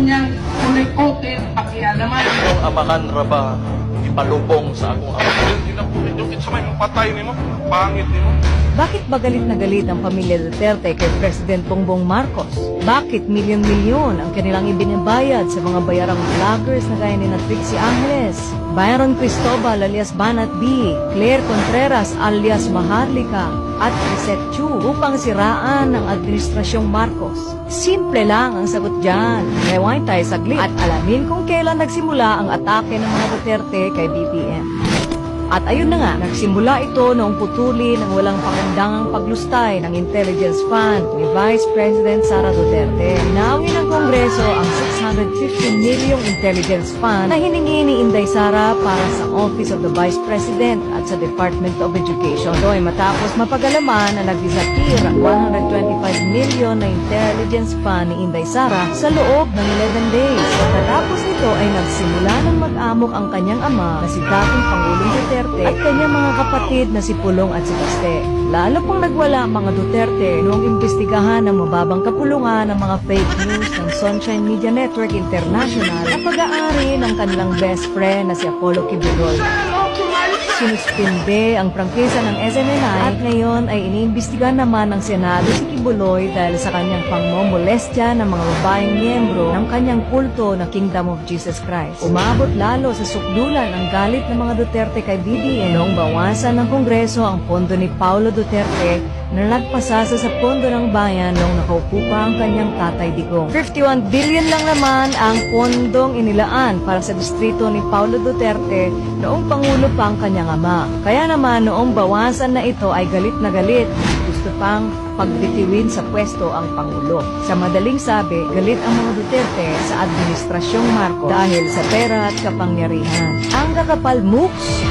niyang kulikutin pakialaman. Yung amahan ra ba ipalubong sa akong ama? Hindi na po idukit sa may patay nimo, pangit nimo. Bakit ba galit na galit ang pamilya Duterte kay President Bongbong Marcos? Bakit milyon-milyon ang kanilang ibinabayad sa mga bayarang vloggers na gaya ni Trixie Angeles, Byron Cristobal alias Banat B, Claire Contreras alias Maharlika, at Reset Chu upang siraan ang Administrasyong Marcos? Simple lang ang sagot dyan. Rewind tayo saglit at alamin kung kailan nagsimula ang atake ng mga Duterte kay BBM. At ayun na nga, nagsimula ito noong putuli ng walang pakundangang paglustay ng intelligence fund ni Vice President Sara Duterte. Inaawin ng Kongreso ang 650 milyong intelligence fund na hiningi ni Inday Sara para sa Office of the Vice President at sa Department of Education. Ito ay matapos mapagalaman na nag-disappear ang 125 milyon na intelligence fund ni Inday Sara sa loob ng 11 days. Pagkatapos nito ay nagsimula ng mag-amok ang kanyang ama na si dating Pangulong Duterte at kanyang mga kapatid na si Pulong at si Baste. Lalo pang nagwala ang mga Duterte noong imbestigahan ng mababang kapulungan ng mga fake news ng Sunshine Media Network International na pag-aari ng kanilang best friend na si Apollo Kibuloy. Sinuspinde ang prangkisa ng SMNI at ngayon ay iniimbestigahan naman ng Senado si Kibuloy dahil sa kanyang pangmomolestya ng mga babaeng miyembro ng kanyang kulto na Kingdom of Jesus Christ. Umabot lalo sa sukdulan ang galit ng mga Duterte kay BBM noong bawasan ng Kongreso ang pondo ni Paulo Duterte na nagpasasa sa pondo ng bayan noong nakaupo pa ang kanyang tatay Digong. 51 billion lang naman ang pondong inilaan para sa distrito ni Paulo Duterte noong Pangulo pa ang kanyang ama. Kaya naman noong bawasan na ito ay galit na galit. Gusto pang pagbitiwin sa pwesto ang Pangulo. Sa madaling sabi, galit ang mga Duterte sa Administrasyong Marcos dahil sa pera at kapangyarihan. Ang kakapal mooks